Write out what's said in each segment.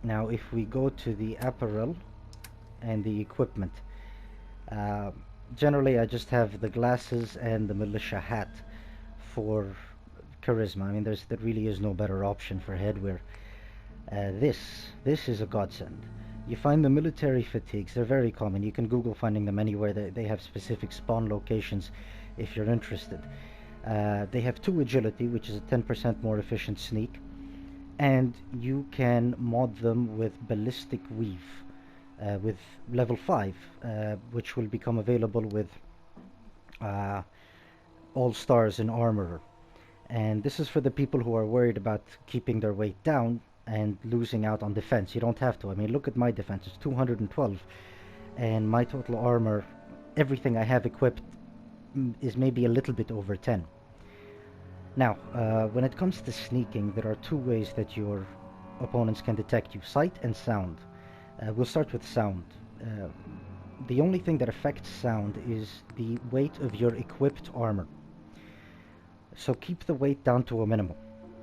Now if we go to the apparel and the equipment, uh, generally I just have the glasses and the militia hat for charisma. I mean, there really is no better option for headwear. This is a godsend. You find the military fatigues, they're very common. You can Google finding them anywhere. They have specific spawn locations if you're interested. They have 2 agility, which is a 10% more efficient sneak, and you can mod them with ballistic weave with level 5, which will become available with uh, all stars and armorer. And this is for the people who are worried about keeping their weight down and losing out on defense. You don't have to. I mean, look at my defense. It's 212, and my total armor, everything I have equipped, is maybe a little bit over 10. Now, when it comes to sneaking, there are 2 ways that your opponents can detect you: sight and sound. We'll start with sound. The only thing that affects sound is the weight of your equipped armor. So keep the weight down to a minimum.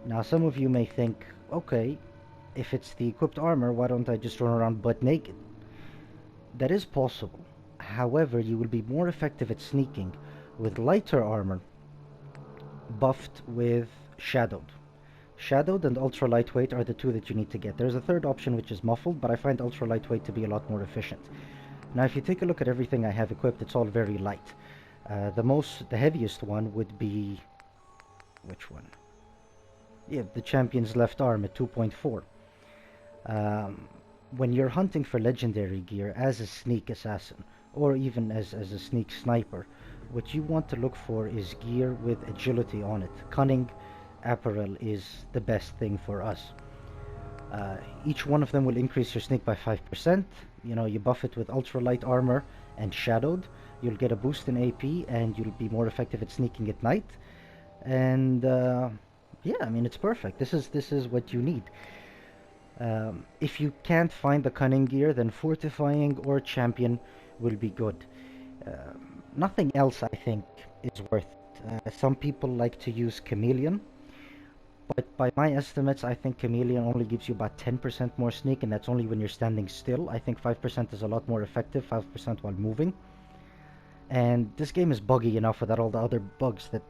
Now, some of you may think, okay, if it's the equipped armor, why don't I just run around butt naked? That is possible. However, you will be more effective at sneaking with lighter armor buffed with shadowed. Shadowed and ultra lightweight are the 2 that you need to get. There's a third option which is muffled, but I find ultra lightweight to be a lot more efficient. Now, if you take a look at everything I have equipped, it's all very light. The heaviest one would be, which one? Yeah, the champion's left arm at 2.4. When you're hunting for legendary gear as a sneak assassin, or even as a sneak sniper, what you want to look for is gear with agility on it. Cunning apparel is the best thing for us. Each one of them will increase your sneak by 5%. You know, you buff it with ultralight armor and shadowed, you'll get a boost in AP, and you'll be more effective at sneaking at night. And yeah, I mean, it's perfect. This is what you need. If you can't find the cunning gear, then fortifying or champion will be good. Nothing else, I think, is worth it. Some people like to use chameleon, but by my estimates, I think chameleon only gives you about 10% more sneak, and that's only when you're standing still. I think 5% is a lot more effective, 5% while moving. And this game is buggy enough without all the other bugs that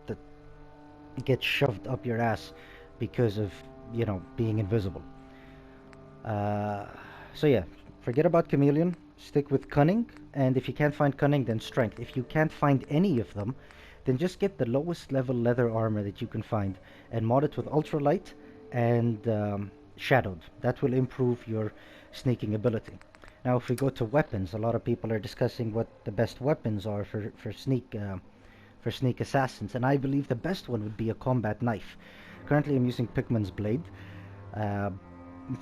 get shoved up your ass because of, you know, being invisible. So yeah, forget about chameleon, stick with cunning, and if you can't find cunning, then strength. If you can't find any of them, then just get the lowest level leather armor that you can find and mod it with ultralight and shadowed. That will improve your sneaking ability. Now if we go to weapons, a lot of people are discussing what the best weapons are for sneak assassins, and I believe the best one would be a combat knife. Currently I'm using Pikmin's blade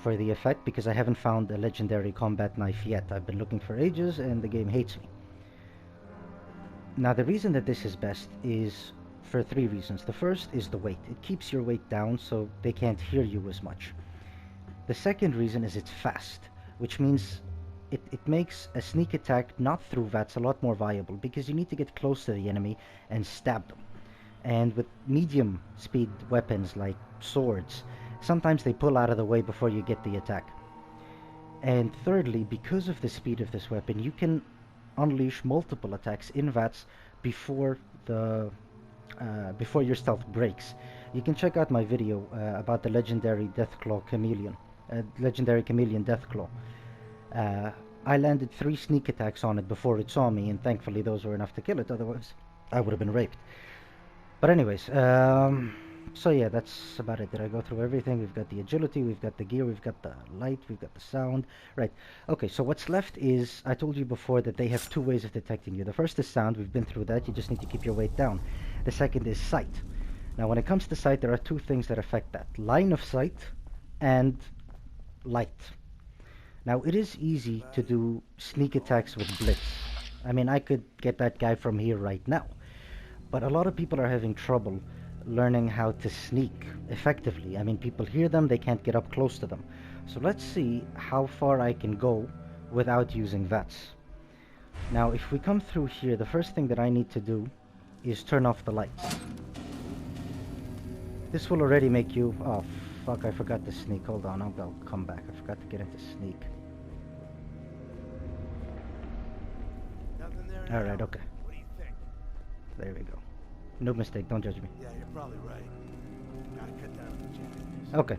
for the effect because I haven't found a legendary combat knife yet. I've been looking for ages and the game hates me. Now the reason that this is best is for 3 reasons. The first is the weight. It keeps your weight down so they can't hear you as much. The second reason is it's fast, which means it makes a sneak attack not through VATS a lot more viable because you need to get close to the enemy and stab them. And with medium speed weapons like swords, sometimes they pull out of the way before you get the attack. And thirdly, because of the speed of this weapon, you can unleash multiple attacks in VATS before your stealth breaks. You can check out my video about the legendary Deathclaw Chameleon, legendary Chameleon Deathclaw. I landed 3 sneak attacks on it before it saw me, and thankfully those were enough to kill it, otherwise I would have been raped. But anyways, so yeah, that's about it. Did I go through everything? We've got the agility, we've got the gear, we've got the light, we've got the sound. Right, okay, so what's left is, I told you before that they have 2 ways of detecting you. The first is sound, we've been through that, you just need to keep your weight down. The second is sight. Now when it comes to sight, there are 2 things that affect that: line of sight and light. Now it is easy to do sneak attacks with blitz. I mean, I could get that guy from here right now. But a lot of people are having trouble learning how to sneak effectively. I mean, people hear them, they can't get up close to them. So let's see how far I can go without using VATS. Now, if we come through here, the first thing that I need to do is turn off the lights. This will already make you... oh, fuck, I forgot to sneak. Hold on, I'll come back. I forgot to get into sneak. Nothing there now. Alright, okay. What do you think? There we go. No mistake, don't judge me. Yeah, you're probably right. Gotta cut down on the chances. Okay.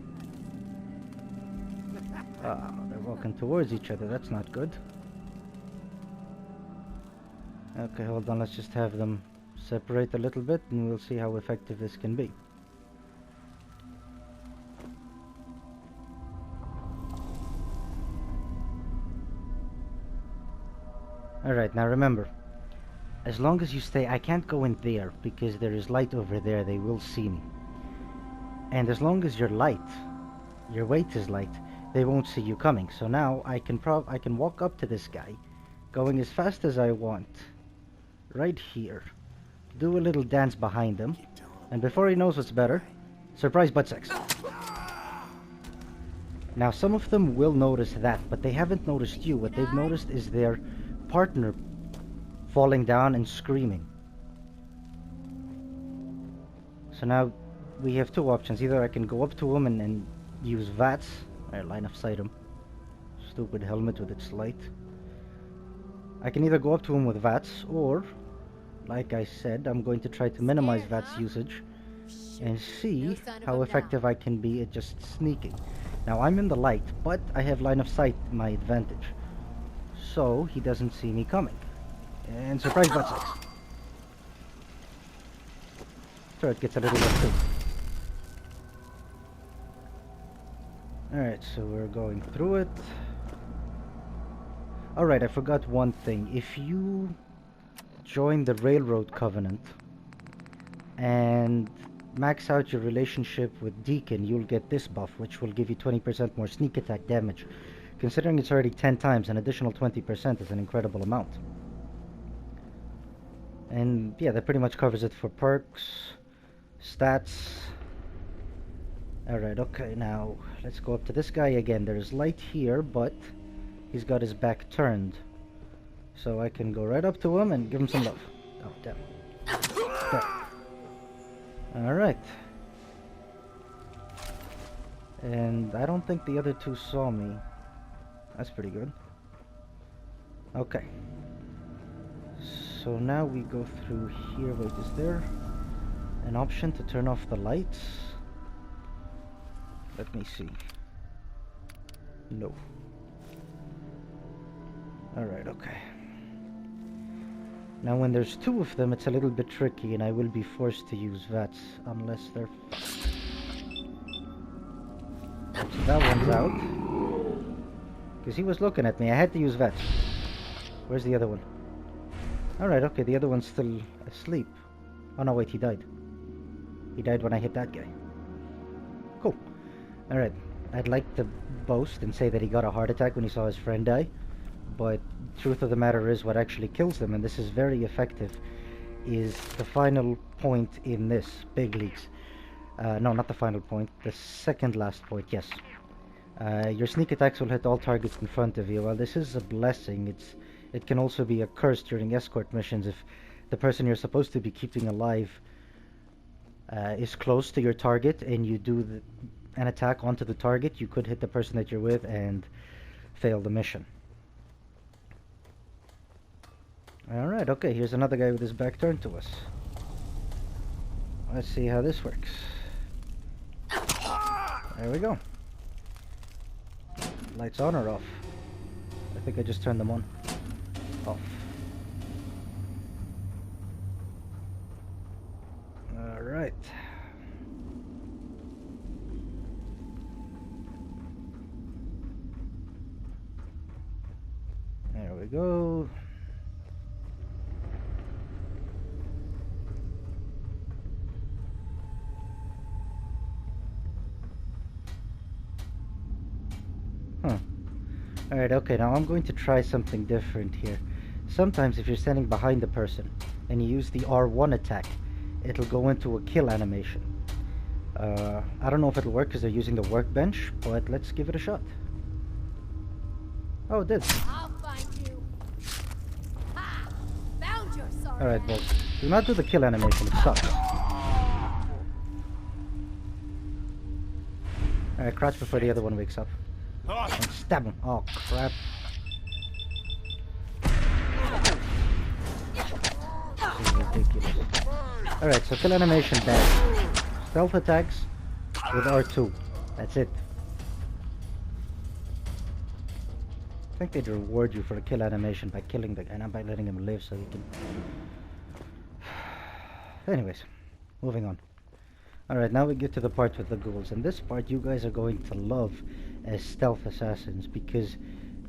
They're walking towards each other. That's not good. Okay, hold on. Let's just have them separate a little bit and we'll see how effective this can be. Alright, now remember, as long as you stay, I can't go in there because there is light over there. They will see me. And as long as you're light, your weight is light, they won't see you coming. So now I can walk up to this guy, going as fast as I want, right here, do a little dance behind him, and before he knows what's better, surprise butt sex. Now some of them will notice that, but they haven't noticed you. What they've noticed is their partner falling down and screaming. So now we have two options. Either I can go up to him and use VATS, or line of sight him. Stupid helmet with its light. I can either go up to him with VATS, or, like I said, I'm going to try to minimize VATS usage and see how effective I can be at just sneaking. Now I'm in the light, but I have line of sight my advantage. So he doesn't see me coming. And surprise butt sex. Turret gets a little bit too. Alright, so we're going through it. Alright, I forgot one thing. If you join the Railroad Covenant and max out your relationship with Deacon, you'll get this buff, which will give you 20% more sneak attack damage. Considering it's already 10 times, an additional 20% is an incredible amount. And yeah, that pretty much covers it for perks, stats. Alright, okay, now let's go up to this guy again. There's light here, but he's got his back turned. So I can go right up to him and give him some love. Oh, damn. Alright. And I don't think the other two saw me. That's pretty good. Okay. So now we go through here. Wait, is there an option to turn off the lights? Let me see. No. Alright, okay. Now when there's two of them, it's a little bit tricky and I will be forced to use VATS unless they're... So that one's out. Because he was looking at me. I had to use VATS. Where's the other one? Alright, okay, the other one's still asleep. Oh no, wait, he died. He died when I hit that guy. Cool. Alright, I'd like to boast and say that he got a heart attack when he saw his friend die. But truth of the matter is what actually kills them, and this is very effective, is the final point in this, big leagues. No, not the final point, the second last point, yes. Your sneak attacks will hit all targets in front of you. Well, this is a blessing. It can also be a curse during escort missions if the person you're supposed to be keeping alive is close to your target and you do an attack onto the target. You could hit the person that you're with and fail the mission. Alright, okay, here's another guy with his back turned to us. Let's see how this works. There we go. Lights on or off? I think I just turned them on. Off. Alright. There we go. Alright, okay, now I'm going to try something different here. Sometimes if you're standing behind the person and you use the R1 attack, it'll go into a kill animation. I don't know if it'll work because they're using the workbench, but let's give it a shot. Oh, it did. I'll find you. Ha! Found your sorry. Alright, well, do not do the kill animation, it sucks. Alright, crouch before the other one wakes up. Ah, And stab him. Oh, crap. This is ridiculous. Alright, so kill animation dash. Stealth attacks with R2. That's it. I think they'd reward you for a kill animation by killing the guy, not by letting him live so you can... Anyways, moving on. Alright, now we get to the part with the ghouls, and this part you guys are going to love as stealth assassins, because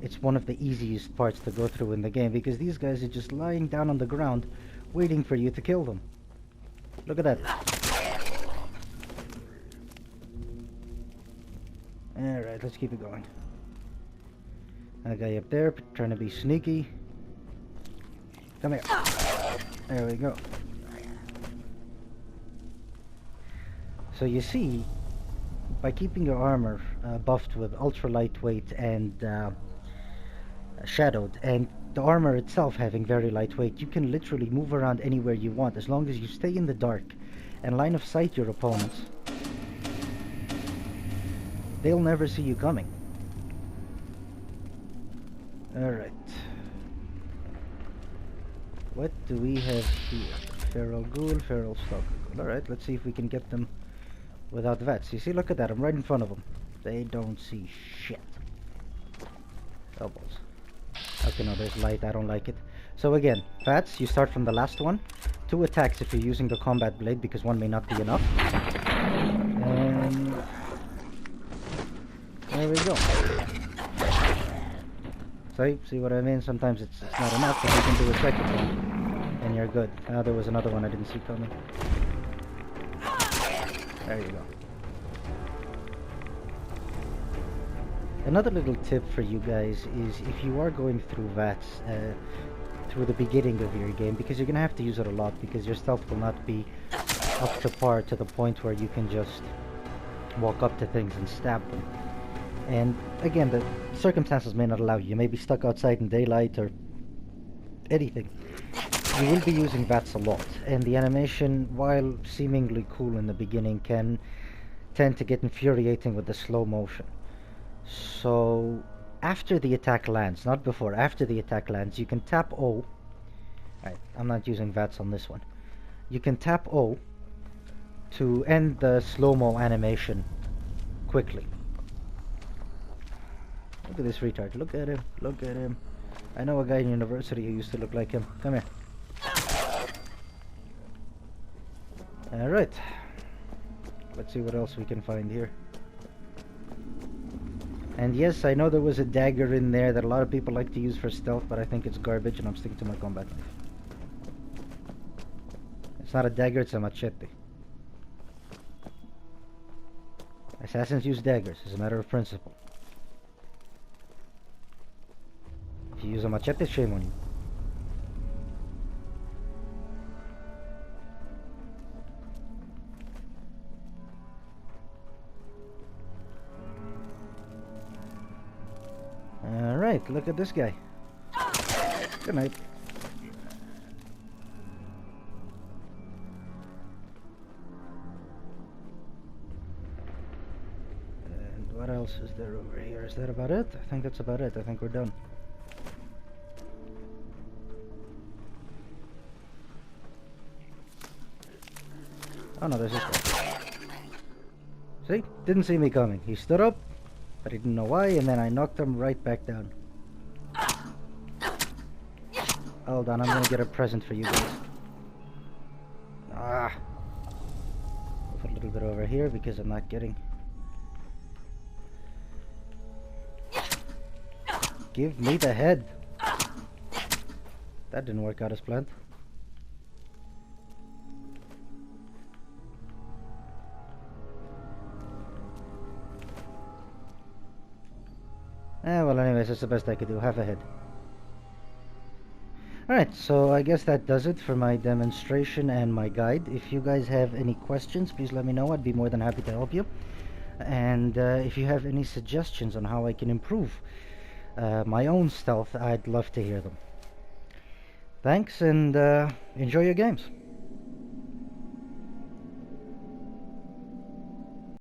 it's one of the easiest parts to go through in the game, because these guys are just lying down on the ground waiting for you to kill them. Look at that. Alright, let's keep it going. That guy up there trying to be sneaky. Come here. There we go. So you see, by keeping your armor buffed with ultra lightweight and shadowed, and the armor itself having very lightweight, you can literally move around anywhere you want as long as you stay in the dark and line of sight your opponents. They'll never see you coming. Alright. What do we have here? Feral ghoul, feral stalker ghoul. Alright, let's see if we can get them without VATS. You see, look at that, I'm right in front of them. They don't see shit. Elbows. Okay, no, there's light, I don't like it. So again, VATS, you start from the last one. 2 attacks if you're using the combat blade, because 1 may not be enough. And... there we go. See what I mean? Sometimes it's not enough, but you can do a second one, and you're good. Now there was another one I didn't see coming. There you go. Another little tip for you guys is if you are going through VATS through the beginning of your game, because you're gonna have to use it a lot, because your stealth will not be up to par to the point where you can just walk up to things and stab them. And again, the circumstances may not allow you. You may be stuck outside in daylight or anything. You will be using VATS a lot, and the animation, while seemingly cool in the beginning, can tend to get infuriating with the slow motion. So after the attack lands, not before, after the attack lands, you can tap O. Alright, I'm not using VATS on this one. You can tap O to end the slow-mo animation quickly. Look at this retard. Look at him. Look at him. I know a guy in university who used to look like him. Come here. Alright. Let's see what else we can find here. And yes, I know there was a dagger in there that a lot of people like to use for stealth, but I think it's garbage and I'm sticking to my combat knife. It's not a dagger, it's a machete. Assassins use daggers as a matter of principle. If you use a machete, shame on you. Alright, look at this guy. Good night. And what else is there over here? Is that about it? I think that's about it. I think we're done. Oh no, there's this guy. See? Didn't see me coming. He stood up, but he didn't know why, and then I knocked him right back down. Hold on, I'm gonna get a present for you guys. Ah! Put a little bit over here because I'm not getting... Give me the head! That didn't work out as planned. Well, anyways, that's the best I could do. Have a head. Alright, so I guess that does it for my demonstration and my guide. If you guys have any questions, please let me know. I'd be more than happy to help you. And if you have any suggestions on how I can improve my own stealth, I'd love to hear them. Thanks, and enjoy your games.